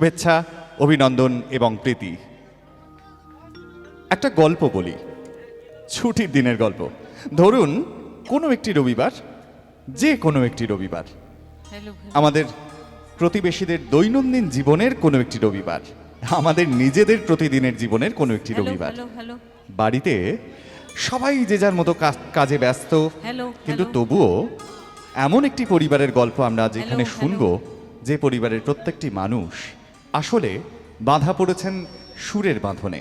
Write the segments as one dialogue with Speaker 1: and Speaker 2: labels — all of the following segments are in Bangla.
Speaker 1: শুভেচ্ছা, অভিনন্দন এবং প্রীতি। একটা গল্প বলি, ছুটির দিনের গল্প। ধরুন কোনো একটি রবিবার, যে কোনো একটি রবিবার, আমাদের প্রতিবেশীদের দৈনন্দিন জীবনের কোনো একটি রবিবার, আমাদের নিজেদের প্রতিদিনের জীবনের কোনো একটি রবিবার। বাড়িতে সবাই যে যার মতো কাজে ব্যস্ত, কিন্তু তবুও এমন একটি পরিবারের গল্প আমরা যেখানে শুনবো যে পরিবারের প্রত্যেকটি মানুষ আসলে বাঁধা পড়েছেন সুরের বাঁধনে।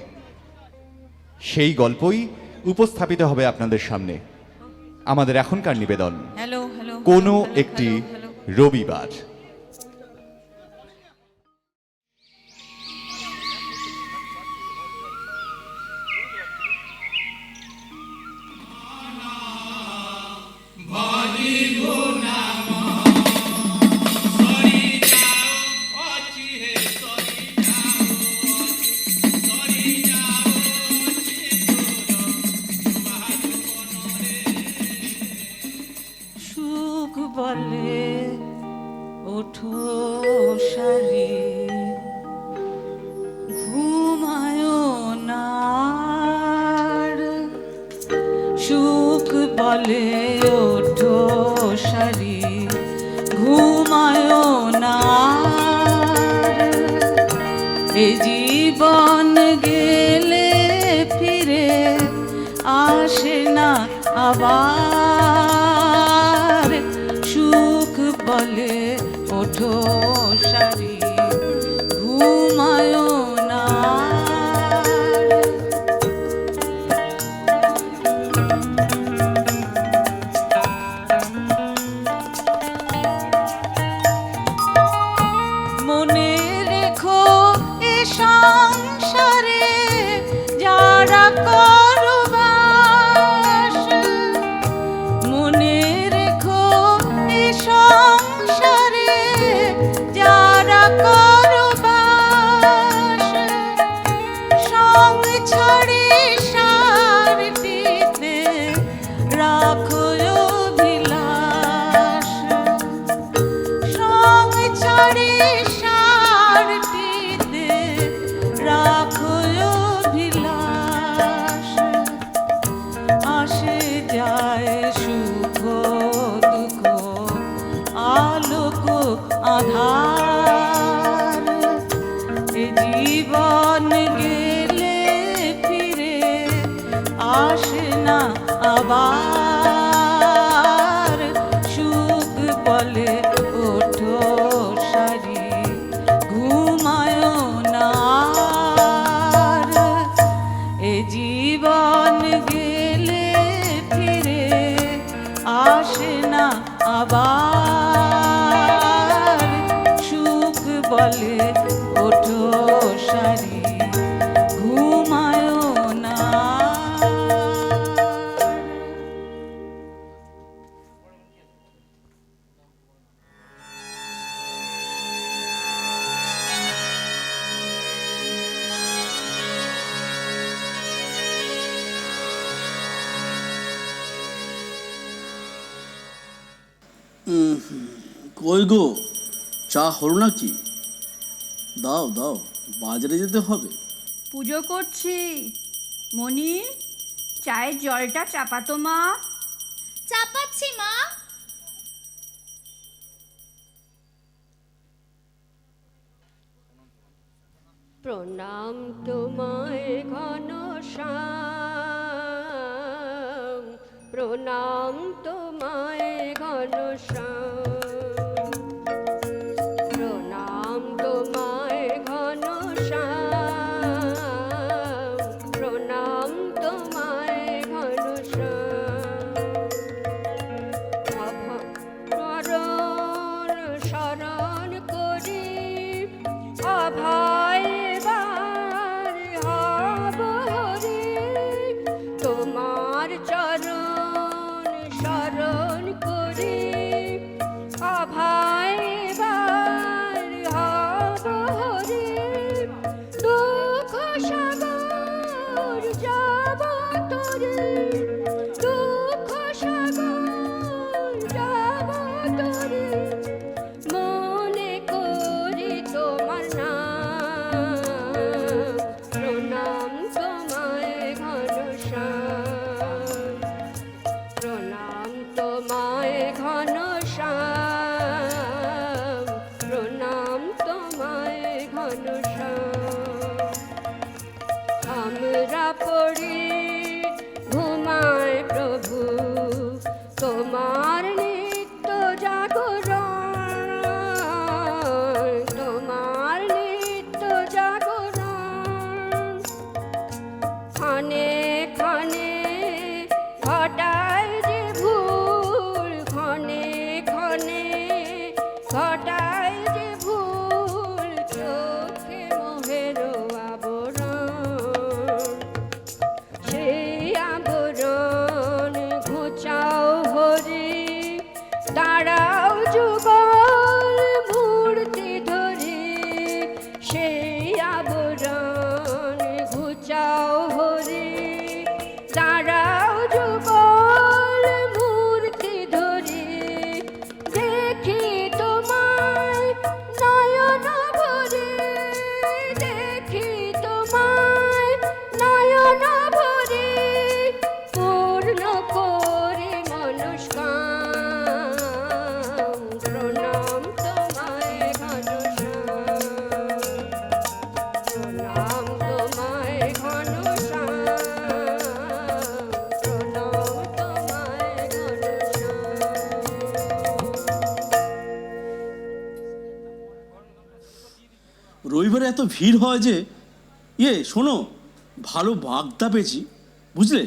Speaker 1: সেই গল্পই উপস্থাপিত হবে আপনাদের সামনে। আমাদের এখনকার নিবেদন কোনো একটি রবিবার।
Speaker 2: বলে ওঠো সারি, ঘুমায় না। সুখ বলে ওঠো সারি, ঘুমায় না। এ জীবন গেলে ফিরে আসে না আবার। সুখ বলে ওঠো সারি, ঘুমায় না। মনে রেখো এ সংসারে যারা করবাস, মনে রেখো এ সংসারে যারা করবাস। সঙ্গ ছাড়ে সারটিতে রাখো অভিলাষ। সঙ্গ ছাড়ে সারটিতে রাখো অভিলাষ। আসে যায় সুখ দুঃখ, আলোক আধার। এ জীবন গেলে ফিরে আসে না আবার। সুখ বলে ওঠো সারি, ঘুমায় না। এ জীবন গেলে ফিরে আসে না আবার। সুখ বলে ওঠো সারি, ঘুমায় না।
Speaker 3: কই গো, চা হলো নাকি? দাও দাও, বাজারে যেতে হবে।
Speaker 4: পুজো করছি। মণি, চায়ের জলটা চাপাতো মা।
Speaker 5: চাপাচ্ছি মা।
Speaker 6: প্রণাম তোমায় ঘনশ্যাম, প্রণাম তোমায় ঘনশ্যাম, প্রণাম তোমায় ঘনশ্যাম, প্রণাম তোমায় ঘনশ্যাম। শরণ শরণ করি অভয় তোমার চরণ শরণ করি অভয় হব হরি। দুঃখ সাগর যাব তরে, দুঃখ সাগর যাব তরে। মনে করি তোমার নাম ঘনশ্যাম আমরা পড়ি ঘুমায় প্রভু তোমার নিত্য জাগরণ তোমার নিত্য জাগরণ ক্ষণে ক্ষণে ঘটায় যে ভুল ক্ষণে ক্ষণে ঘটায় যে ভুল চোখে মোহের আবরণ সেই আবরণ ঘুচাও হরি দাঁড়াও যুগল মূর্তি ধরি সেই আবরণ ঘুচাও হরি দাঁড়াও যুগল মূর্তি ধরি দেখি তোমায় নয়ন ভরে দেখি তোমায় নয়ন ভরে পূর্ণ করে মনস্কাম প্রণাম তোমায় ঘনশ্যাম প্রণাম তোমায় ঘনশ্যাম প্রণাম তোমায় ঘনশ্যাম।
Speaker 3: রবিবারে এত ভিড় হয় যে শোনো, ভালো বাগদা পেয়েছি বুঝলে,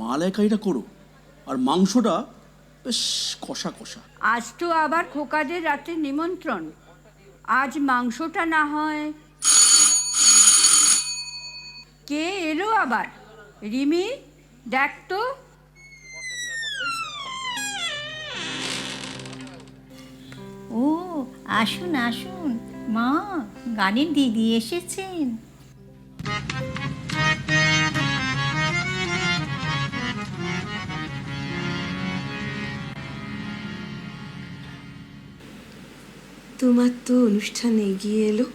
Speaker 3: মালাইকারিটা করো, আর মাংসটা বেশ কষা কষা।
Speaker 4: আজ তো আবার খোকাদের রাতে নিমন্ত্রণ, আজ মাংসটা না হয়। কে এলো আবার? রিমি, দেখ তো।
Speaker 7: ও আসুন আসুন, মা গানের দিদি এসেছেন।
Speaker 8: তোমার তো অনুষ্ঠান এগিয়ে এলো,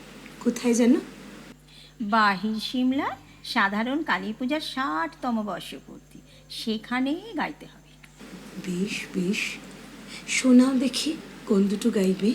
Speaker 8: কোথায় যেন?
Speaker 7: বাহির সিমলা সাধারণ কালী পূজার ৬০তম বর্ষপূর্তি, সেখানেই গাইতে হবে।
Speaker 8: বেশ বেশ, শোনাও দেখি কোন দুটো গাইবে।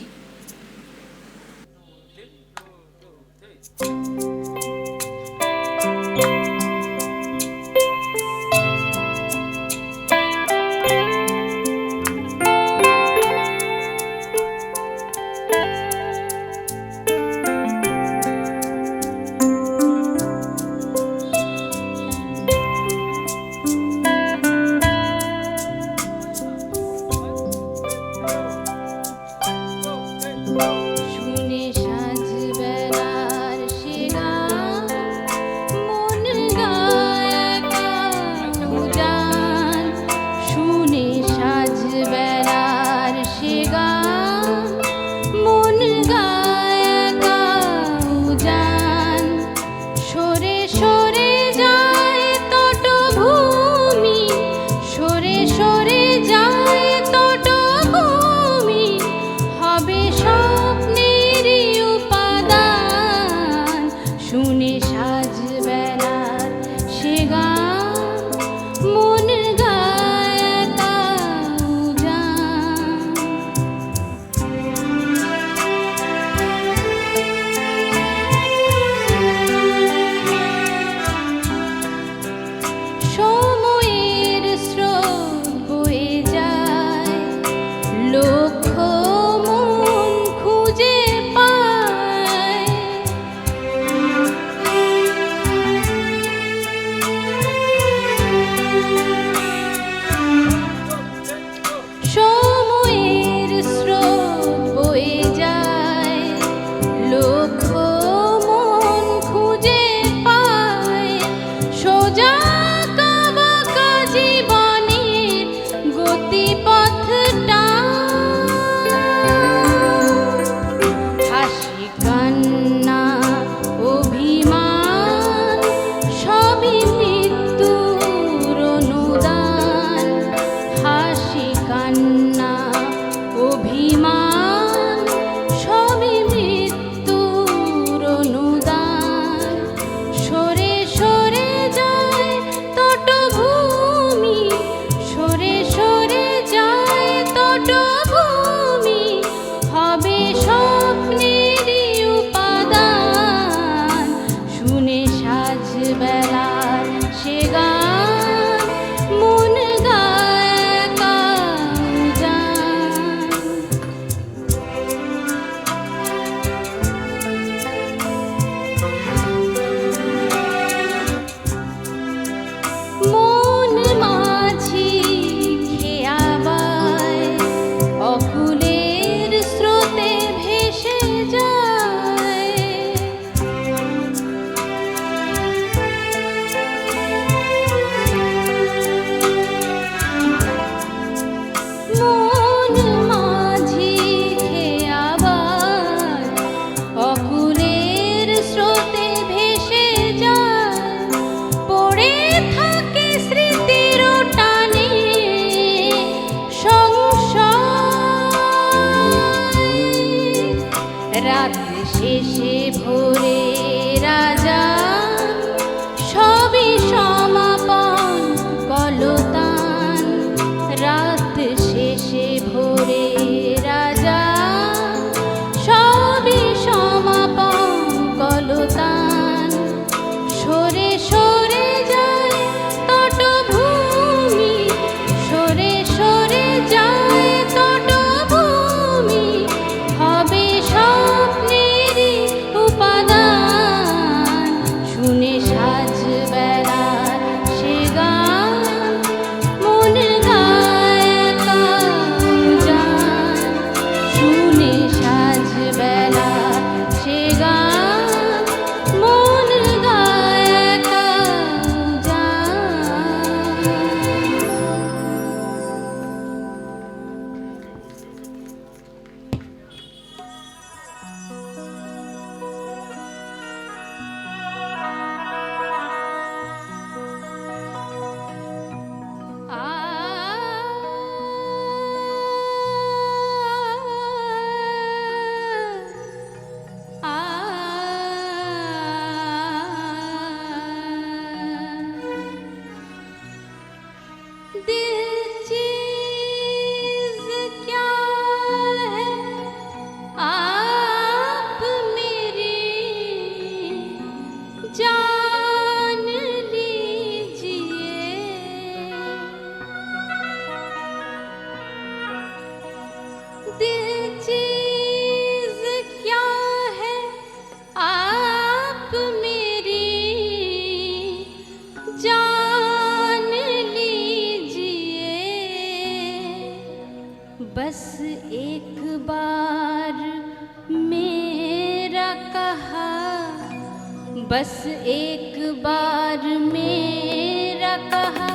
Speaker 5: बस एक बार मेरा कहा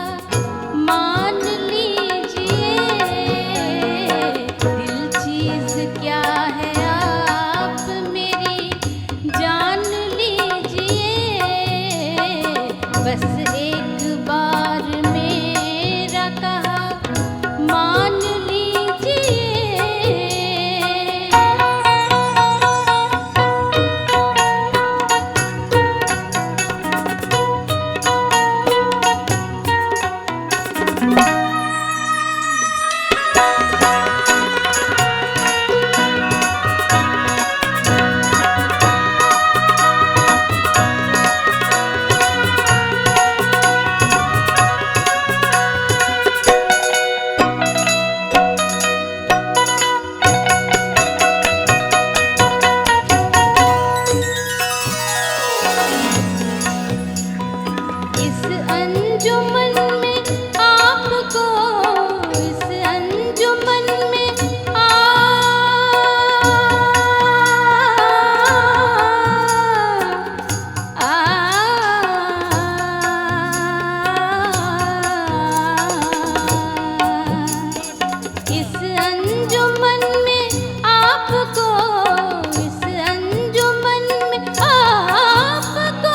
Speaker 5: मान लीजिए, दिल चीज क्या है आप मेरी जान लीजिए, बस एक बार मेरा कहा मान लीजिए। इस अंजुमन में आपको, इस अंजुमन में इस अंजुमन में आपको, इस अंजुमन में आपको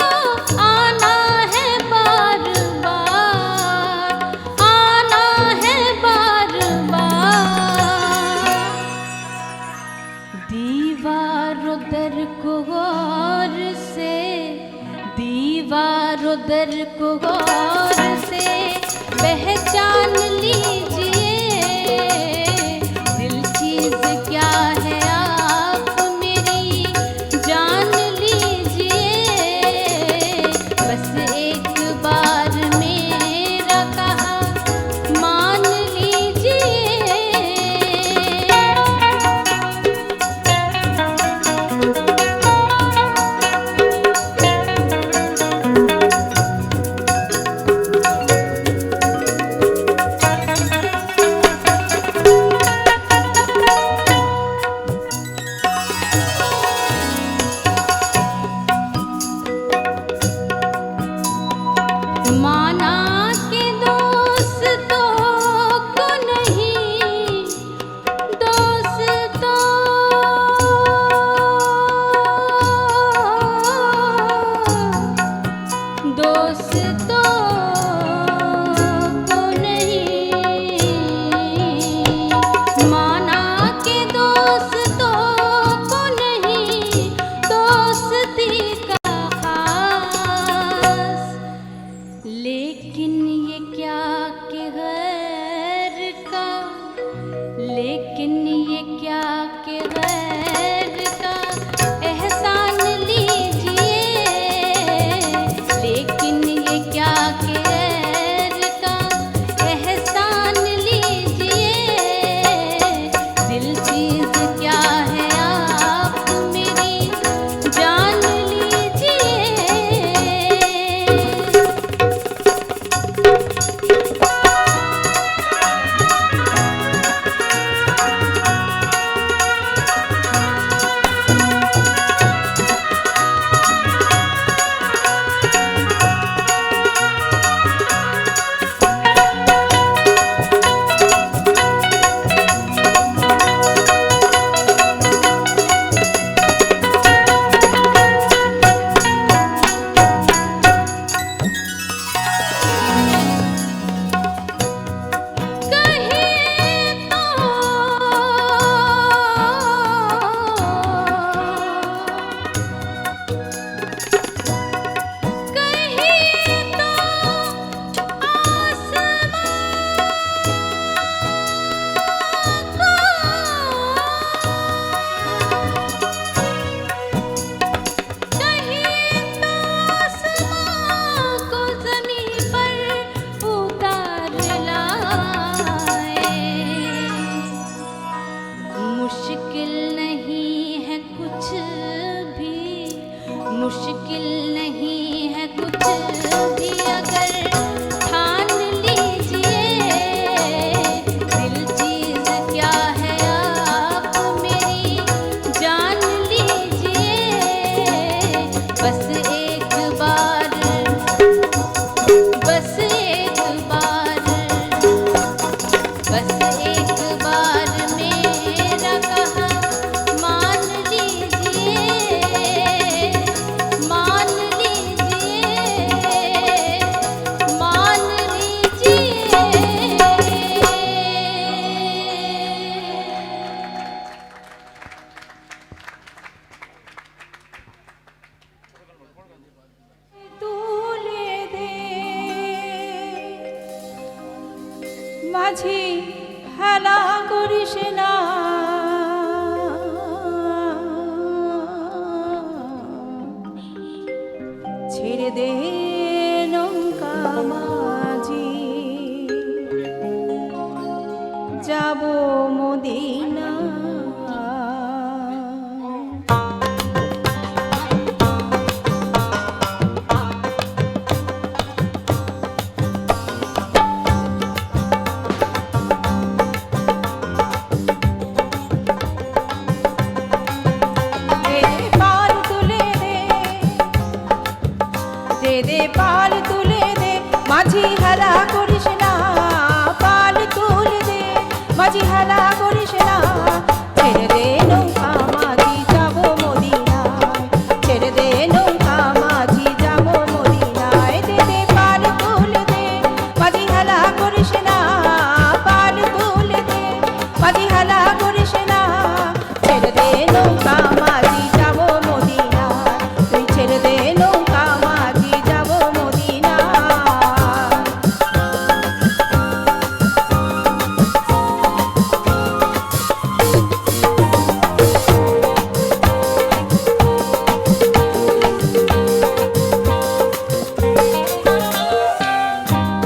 Speaker 5: आना है बार बार, आना है बार बार। दीवारों दर को गौर से, दीवारों दर को गौर से पहचान लीजिए, दिल चीज क्या है आप मेरी जान लीजिए, बस एक बार मेरा कहा मान लीजिए। माना के दोस्तों को नहीं, दोस्तों दोस्तों को नहीं, माना के दोस्तों को नहीं, दोस्ती का खास, लेकिन ये क्या कि गैर का, लेकिन ये क्या कि गैर का एहसान लीजिए, लेकिन ये क्या कि गैर का एहसान लीजिए, दिल चीज क्या है आप मेरी जान लीजिए। मुश्किल नहीं है कुछ भी अगर ठान लीजिए, दिल चीज क्या है आप मेरी जान लीजिए, बस एक
Speaker 2: মাঝি হেলা করিস না, ছেড়ে দে নৌকা মাঝি, যাব মদিনা। দে পাল তুলে দে মাঝি হেলা করিস না, পাল তুলে দে মাঝি হেলা করিস না, ছেড়ে দে নৌকা মাঝি যাব মদিনায়, ছেড়ে দে নৌকা মাঝি যাব মদিনায়। দে পাল তুলে দে মাঝি হেলা করিস না, পাল তুলে দে মাঝি হেলা করিস না, ছেড়ে দে নৌকা মাঝি যাব মদিনায়, তুই ছেড়ে দে নৌকা মাঝি যাব মদিনায়।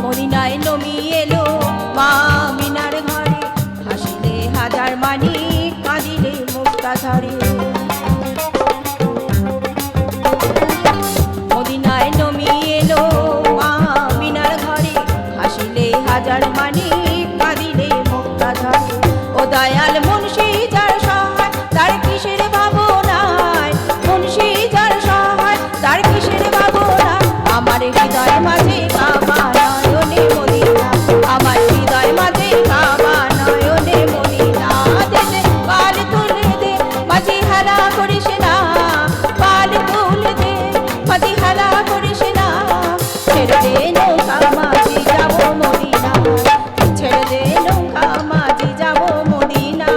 Speaker 2: মদিনায় নমি এলো মা মিনার ঘরে, হাসিলে হাজার মানি কাঁদিলে মুক্তা ঝরে। মদিনায় নমি এলো মা মিনার ঘরে, হাসিলে হাজার মানি কাঁদিলে মুক্তা ঝরে। ও দয়াল মুন্সি যার সহায় তার কিসের ভাবনায়, মুন্সি যার সহায় তার কিসের ভাবনায়, আমার হৃদয় মাঝে কাবা নয়নে মদিনা, আমার হৃদয় মাঝে কাবা নয়নে মদিনা। দে পাল তুলে দে মাঝি হেলা করিস না, পাল তুলে দে মাঝি হেলা করিস না, ছেড়ে দে নৌকা মাঝি যাব মদিনা, ছেড়ে দে নৌকা মাঝি যাব মদিনা।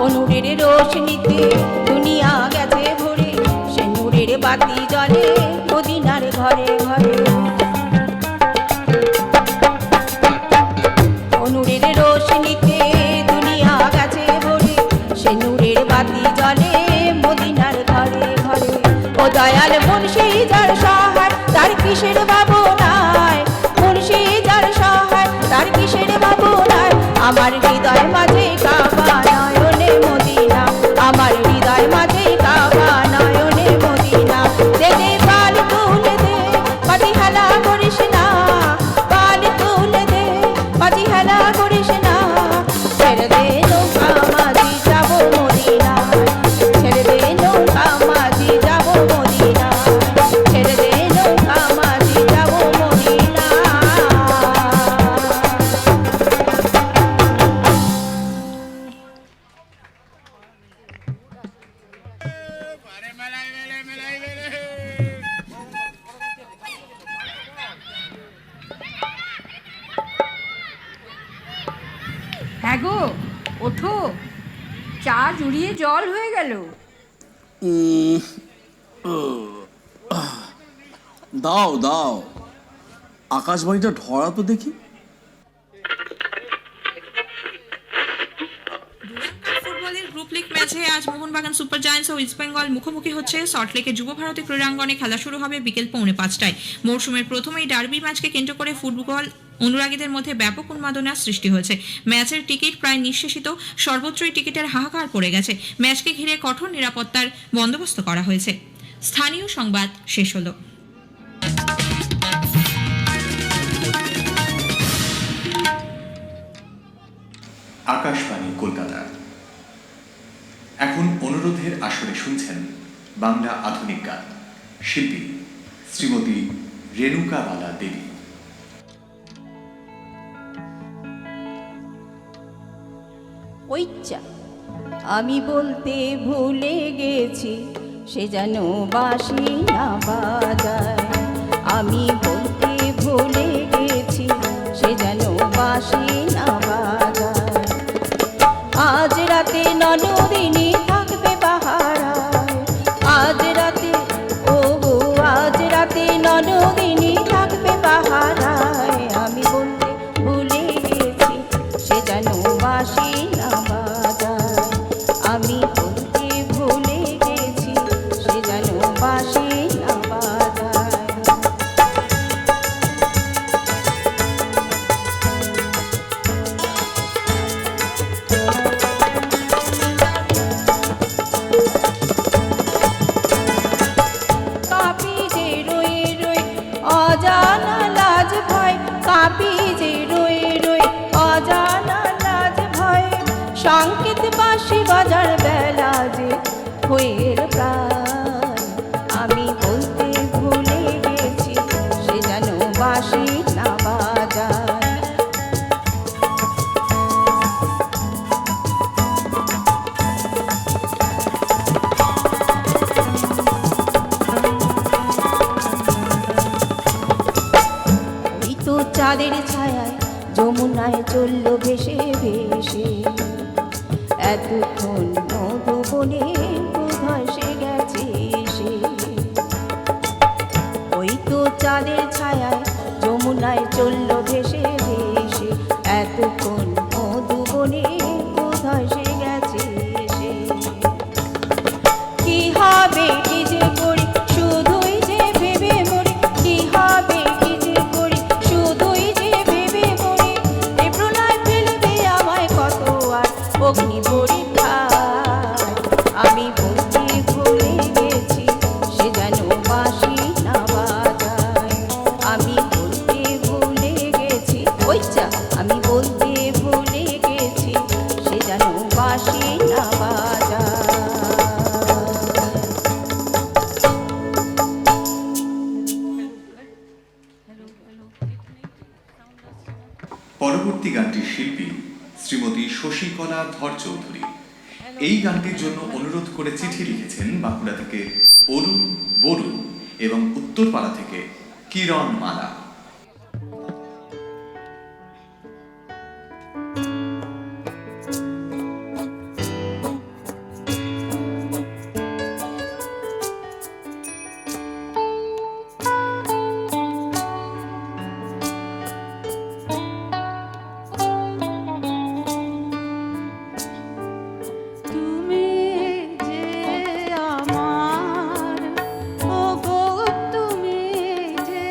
Speaker 2: অনুরের রোশনীতে দুনিয়া গেছে ভরে, সে নূরের বাতি জ্বলে মদিনার ঘরে ঘরে। অনুরের রোশনীতে দুনিয়া গেছে ভরে, সে নূরের বাতি জ্বলে মদিনার ঘরে ঘরে। ও দয়াল মুন্সি যার সহায় তার কিসের ভাবনায়, মুন্সি যার সহায় তার কিসের ভাবনায়, আমার হৃদয় মাঝে কাবা নয়নে মদিনা, আমার হৃদয় মাঝে কাবা নয়নে মদিনা। দে পাল তুলে দে মাঝি হেলা করিস না, পাল তুলে দে মাঝি হেলা করিস না, ছেড়ে দে নৌকা মাঝি যাব মদিনায়, ছেড়ে দে নৌকা মাঝি যাব মদিনায়, ছেড়ে দে নৌকা মাঝি যাব মদিনায়।
Speaker 4: হ্যাঁ গো, ওঠো, চা জুড়িয়ে জল হয়ে গেল।
Speaker 3: দাও দাও, আকাশবাণীটা ঢড়া তো দেখি।
Speaker 9: ফুটবলের গ্রুপ লিগ ম্যাচে আজ মোহনবাগান সুপার জায়ান্টস ও ইস্টবেঙ্গল মুখোমুখি হচ্ছে। সল্টলেকের যুব ভারতী ক্রীড়াঙ্গনে খেলা শুরু হবে বিকেল 5:45টায়। মৌসুমের প্রথম এই ডার্বি ম্যাচকে কেন্দ্র করে ফুটবল অনুরাগীদের মধ্যে ব্যাপক উন্মাদনার সৃষ্টি হয়েছে। ম্যাচের টিকিট প্রায় নিঃশেষিত, সর্বত্রই টিকিটের হাহাকার পড়ে গেছে। ম্যাচকে ঘিরে কঠোর নিরাপত্তার বন্দোবস্ত করা হয়েছে। স্থানীয় সংবাদ শেষ হলো।
Speaker 1: আকাশবাণী কলকাতা। এখন অনুরোধের আসরে শুনছেন বাংলা আধুনিক গান, শিল্পী শ্রীমতী রেণুকা বালা দেবী।
Speaker 2: ওইচ্চা আমি বলতে ভুলে গেছি সে যেন বাঁশি না বাজায়। আমি বলতে ভুলে গেছি সে যেন বাঁশি না বাজায়। আজ রাতে ননদিনী থাকবে পাহারায়, আজ রাতে ও গো আজ রাতে ননদিনী থাকবে পাহারায়। আমি বলতে ভুলে গেছি সে যেন বাঁশি না বাজায়। আমি বলতে ভুলে গেছি সে যেন বাঁশি না বাজায়। কাঁপি যে রয়ে রয়ে অজানা লাজ ভয়, কাঁপি যে রয়ে রয়ে অজানা লাজ ভয়। সংকেত বাঁশি বাজার বেলা যে হয়ের প্রায়। আমি বলতে ভুলে গেছি সে যেন বাঁশি না বাজায়। ওই তো চাঁদের ছায়ায় যমুনায় চলল ভেসে ভেসে, এতক্ষণ মধুবনে বোধহয় সে গেছে সে। ওই তো চাঁদের ছায়ায় যমুনায় চলল ভেসে ভেসে, এতক্ষণ মধুবনে বোধহয় সে গেছে সে। কি হবে কি যে করি শুধুই যে ভেবে মরি, কি হবে কি যে করি শুধুই যে ভেবে মরি। এ প্রলয় ফেলবে আমায় কত আর অগ্নি পরীক্ষায়। আমি বলতে ভুলে গেছি সে যেন বাঁশি না বাজায়। আমি বলতে ভুলে গেছি ওই যা আমি বলতে ভুলে গেছি সে যেন বাঁশি না বাজায়।
Speaker 1: পরবর্তী গানটির শিল্পী শ্রীমতী শশীকলা ধর চৌধুরী। এই গানটির জন্য অনুরোধ করে চিঠি লিখেছেন বাঁকুড়া থেকে অরুণ বরুণ এবং উত্তরপাড়া থেকে কিরণ মালা।
Speaker 2: তুমি যে আমার, ও গো তুমি যে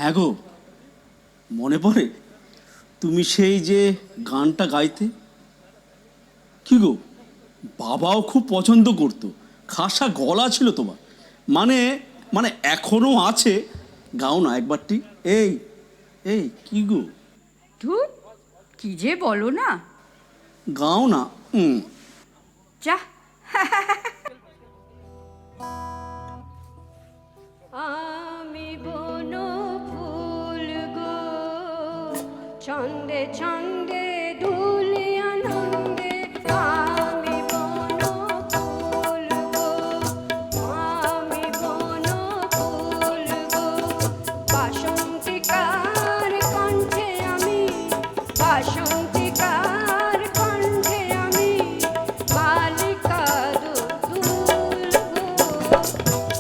Speaker 3: হ্যাঁ গো, মনে পড়ে তুমি সেই যে গানটা গাইতে? কি গো, বাবাও খুব পছন্দ করতো, খাসা গলা ছিল তোমার। মানে মানে এখনো আছে, গাও না একবারটি। এই এই কি গো,
Speaker 4: ধুর, কি যে বলো না।
Speaker 3: গাও না।
Speaker 4: যা,
Speaker 6: আমি বন ফুল গো, ছন্দে ছন্দে দুলি আনন্দে। আমি বন ফুল গো, আমি বন ফুল গো, বাসন্তিকার কণ্ঠে আমি, বাসন্তিকার কণ্ঠে আমি, বালিকা দোদুল গো,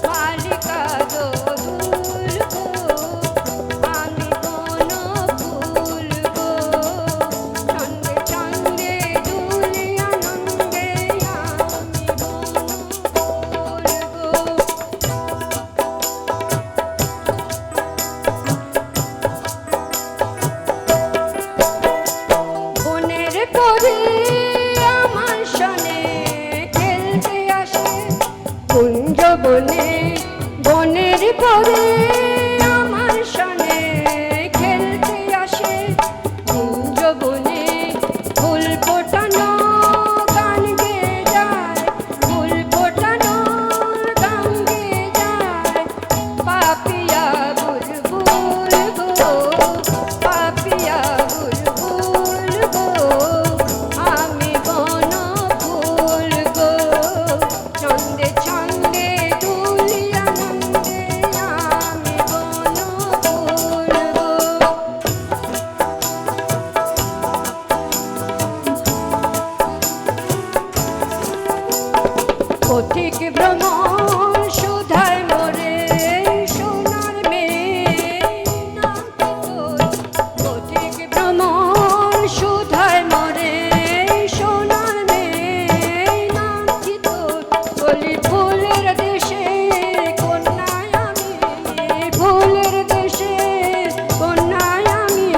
Speaker 6: বালিকা দোদুল গো, আমি বন ফুল গো, ছন্দে ছন্দে দুলি আনন্দে। আমি বন ফুল গো, বনের পরি আমার সনে খেলতে আসে কুঞ্জ বনে, বনের পরি আমার সনে খেলতে আসে কুঞ্জ বনে। ফুল ফোটানো গান গেয়ে যায়, ফুল ফোটানো গান গেয়ে যায়, পাপিয়া বুলবুল গো, পাপিয়া বুলবুল গো, আমি বন ফুল গো, ছন্দে ছন্দে দুলি আনন্দে। আমি বন ফুল গো। পথিক ভ্রমণ সুধায় মোরে, সোনার মেয়ে নাম কি তোর? পথিক ভ্রমণ সুধায় মোরে, সোনার মেয়ে নাম কি তোর? বলি ফুলের দেশে কন্যায় আমি, ফুলের দেশে কন্যায় আমি,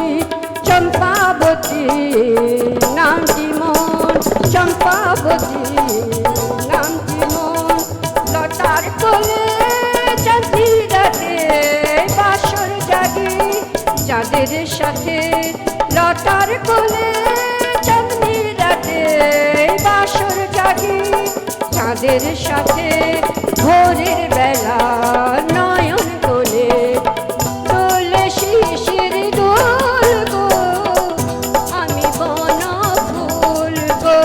Speaker 6: চম্পাবতী নামটি মন, চম্পাবতী নামটি মন। লতার কোলে চাঁদি রাতে বাসর জাগি, চাঁদের সাথে লতার কোলে চাঁদনি রাতে বাসর জাগি, চাঁদের সাথে ভোরের বেলা নয়ন কোলে তোলে শিশির দোল গো, আমি বন ফুল গো,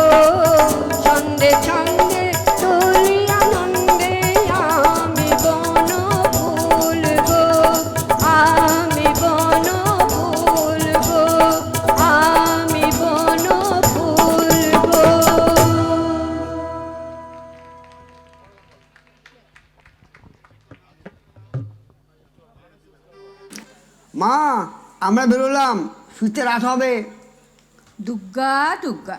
Speaker 6: ছন্দে ছন্দে তুলি আনন্দে। আমি বন ফুল গো, আমি বন ফুল গো, আমি বন ফুল গো।
Speaker 10: মা, আমরা বেরোলাম, শুতে রাত হবে।
Speaker 4: দুগ্গা দুগ্গা।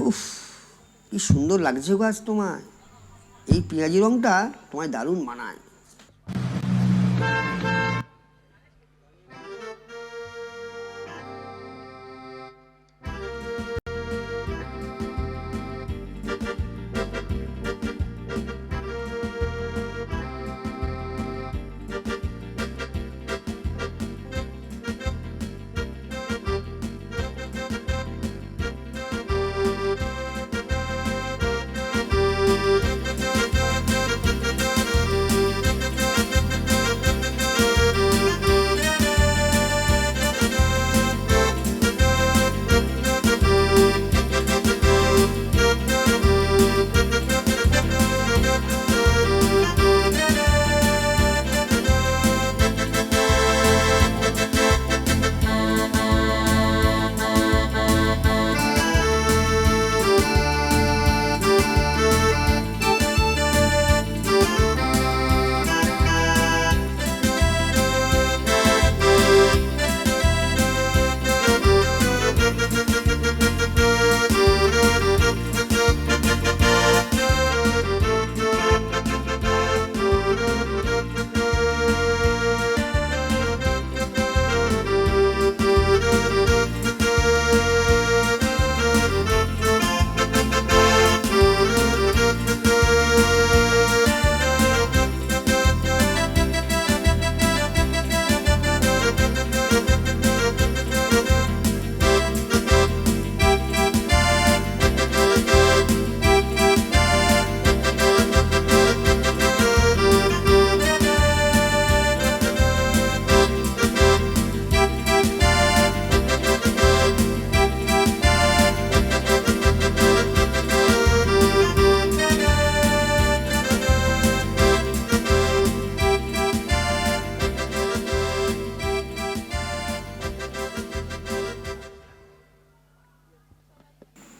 Speaker 10: উফ, কি সুন্দর লাগছে গো আজ তোমায়। এই পেঁয়াজি রংটা তোমায় দারুণ মানায়।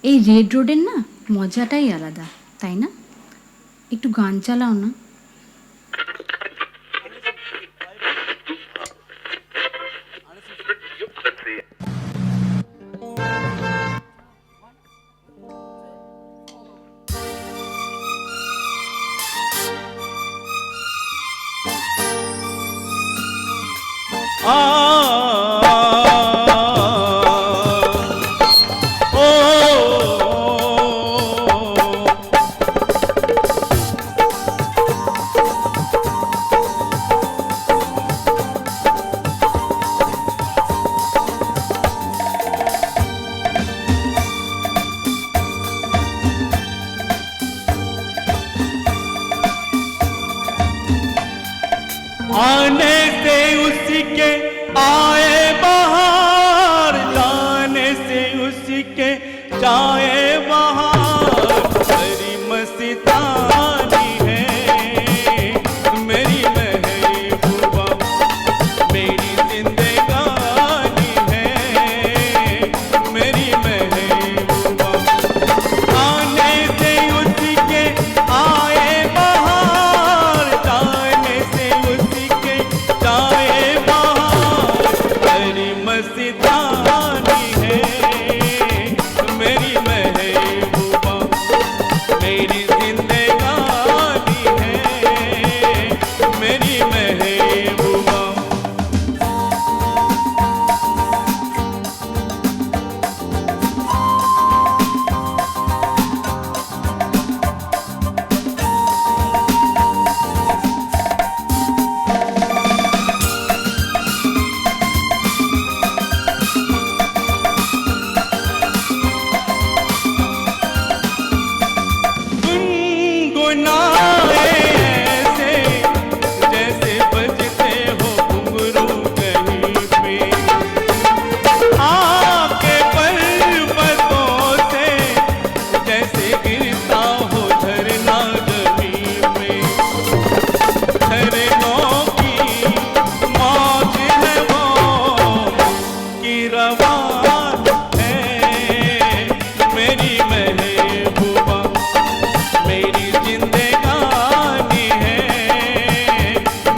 Speaker 11: এই রেড রোডের না মজাটাই আলাদা, তাই না? একটু গান চালাও না।
Speaker 12: आने से उसके आए बाहर, जाने से उसके जाए बाहर। मेरी मस्तानी है मेरी महबूबा, मेरी जिंदगानी है मेरी महबूबा। आने से उसके आए बाहर, जाने से उसके जाए बाहर। मेरी मस्तानी है मेरी महबूबा, मेरी जिंदगानी है मेरी महबूबा। गुनगुनाए ऐसे जैसे बजते हो घुंघरू कहीं पे, आके पर्वतों से जैसे गिरता हो झरना जमीन में। झरनों की मौज है वो कि रवान है मेरी महबूबा, मेरी जिंदगानी है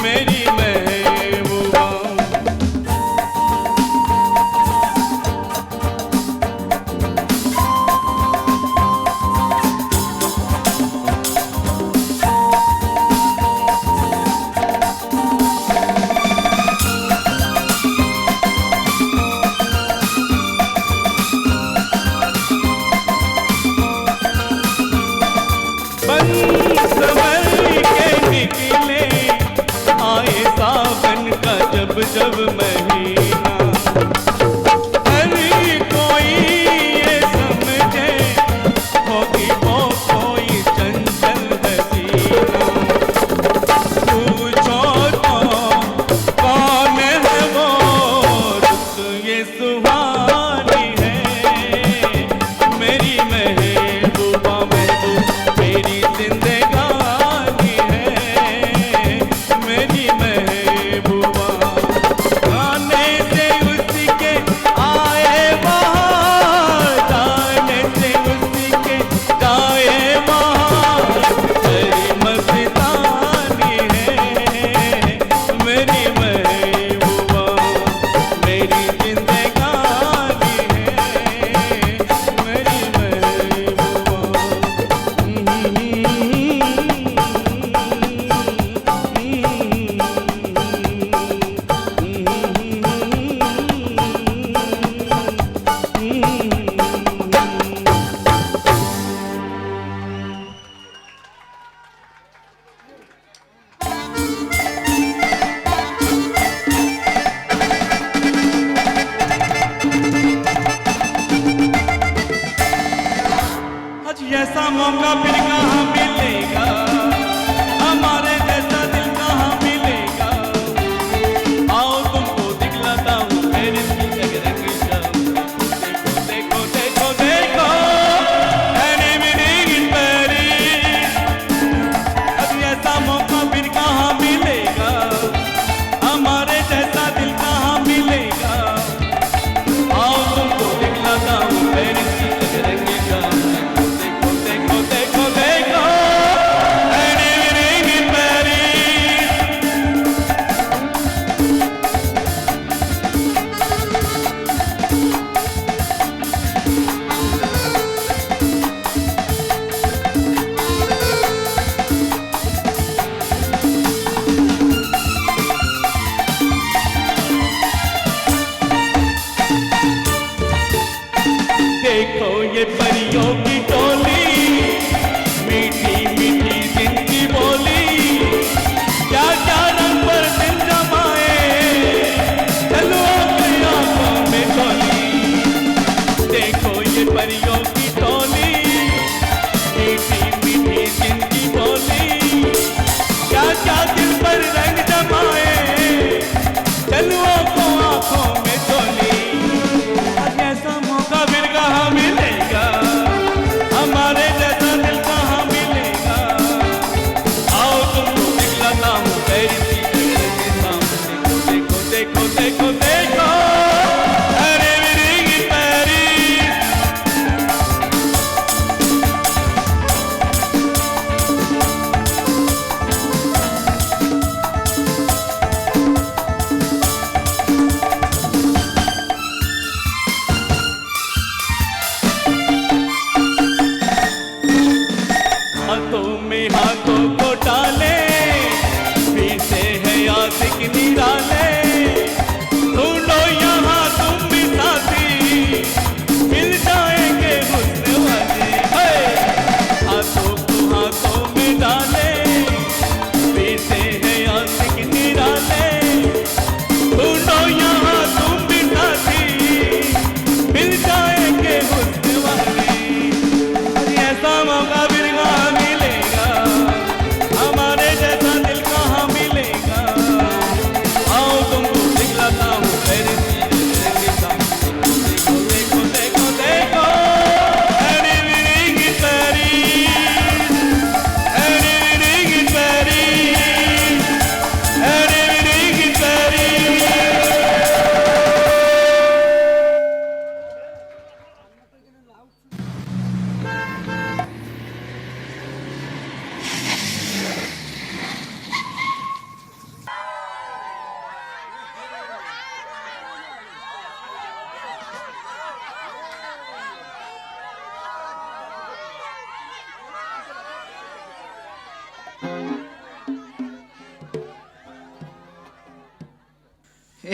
Speaker 12: मेरी महबूबा। बंसवर के निकले आए सावन का जब जब महीना, हर कोई ये समझे होगी वो कोई चंचल हसीना। पूछो तो कौन है वो रुत ये सुहानी है मेरी महबूबा, मेरी जिंदगानी है मेरी महबूबा। आने से उसके आए बाहर, जाने से उसके जाए बाहर। मेरी मस्तानी है मेरी महबूबा, मेरी जिंदगानी है मेरी महबूबा। आज ऐसा मौका फिर कहाँ मिलेगा, हमारे जैसा दिल कहाँ मिलेगा। आओ तुमको दिखलाता हूँ मेरे दिल का रंग शाम। देखो देखो देखो मैंने मेरी गिटारी। आज ऐसा मौका फिर कहाँ मिलेगा, हमारे जैसा दिल कहाँ मिलेगा। आओ तुमको दिखलाता हूँ मेरे दिल का रंग शाम।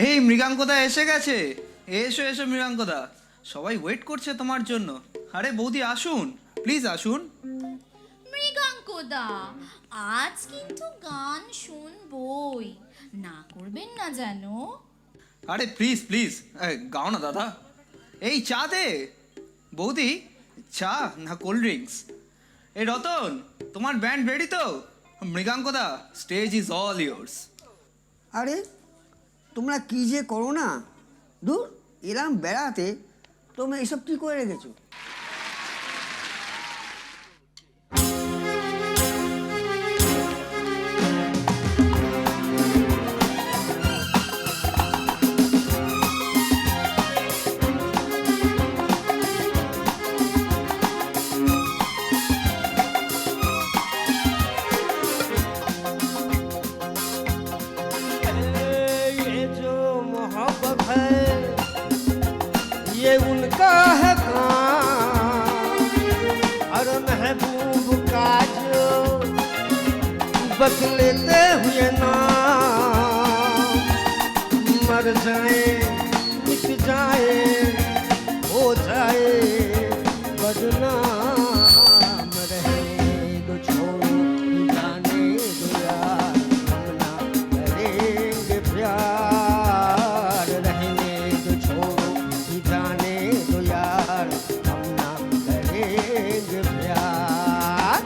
Speaker 13: এই মৃগাঙ্কদা এসে গেছে। এসো এসো মৃগাঙ্কদা, সবাই ওয়েট করছে তোমার জন্য। আরে বৌদি আসুন, প্লিজ আসুন।
Speaker 5: মৃগাঙ্কদা, আজ কিন্তু গান শুনবই, না করবেন না যেন।
Speaker 13: আরে প্লিজ প্লিজ গাও না দাদা। এই চা দে বৌদি, চা না কোল্ড ড্রিঙ্কস? এই রতন, তোমার ব্যান্ড রেডি তো? মৃগাঙ্কদা, স্টেজ ইজ অল ইয়োর্স।
Speaker 10: আরে তোমরা কি যে করো না, দূর এলাম বেড়াতে, তোমরা এসব কি করে রেখেছো?
Speaker 14: ये उनका है काम, और महबूब का जो बस लेते हुए नाम, मर जाए मिट जाए हो जाए बदनाम, रहे तो छोड़ो जाने दो यार, हम ना करेंगे प्यार, रहने तो छोड़ो जाने दो यार, हम ना करेंगे प्यार।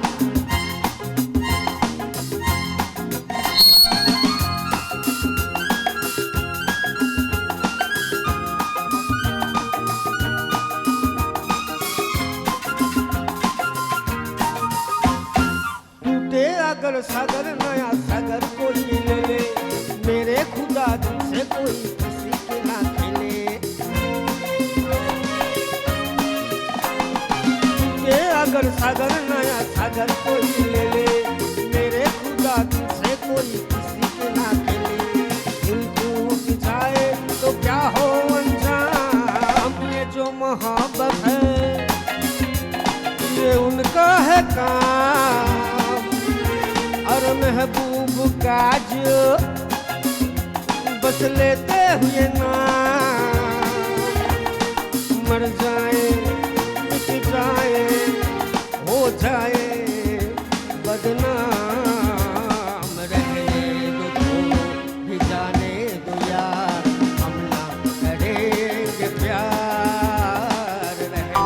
Speaker 14: टूटे अगर सागर नया सागर कोई ले ले, मेरे खुदा तुमसे कोई किसी के ना खेले। टूटे अगर सागर नया सागर कोई ले ले, मेरे खुदा तुमसे कोई किसी के ना खेले। दिल टूट जाए तो क्या हो अंजाम, ये जो मोहब्बत है ये उनका है काम, और महबूब का जो बस लेते हुए नाम, मर जाए मिट जाए हो जाए बदनाम, रहने दो छोड़ो भी जाने दो यार, हम ना करेंगे प्यार, रहने।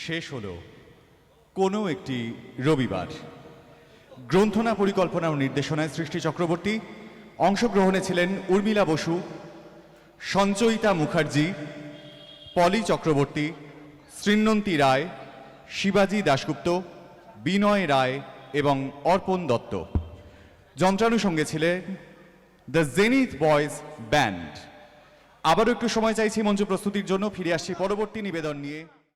Speaker 1: শেষ হলো কোনো একটি রবিবার। গ্রন্থনা, পরিকল্পনা ও নির্দেশনায় সৃষ্টি চক্রবর্তী, অংশগ্রহণে ছিলেন উর্মিলা বসু, সঞ্চয়িতা মুখার্জি, পলি চক্রবর্তী, শ্রীনন্তী রায়, শিবাজি দাশগুপ্ত, বিনয় রায় এবং অর্পণ দত্ত। যন্ত্রানুষঙ্গে ছিলেন দ্য জেনিথ বয়েজ ব্যান্ড। আবারও একটু সময় চাইছি মঞ্চ প্রস্তুতির জন্য। ফিরে আসছি পরবর্তী নিবেদন নিয়ে।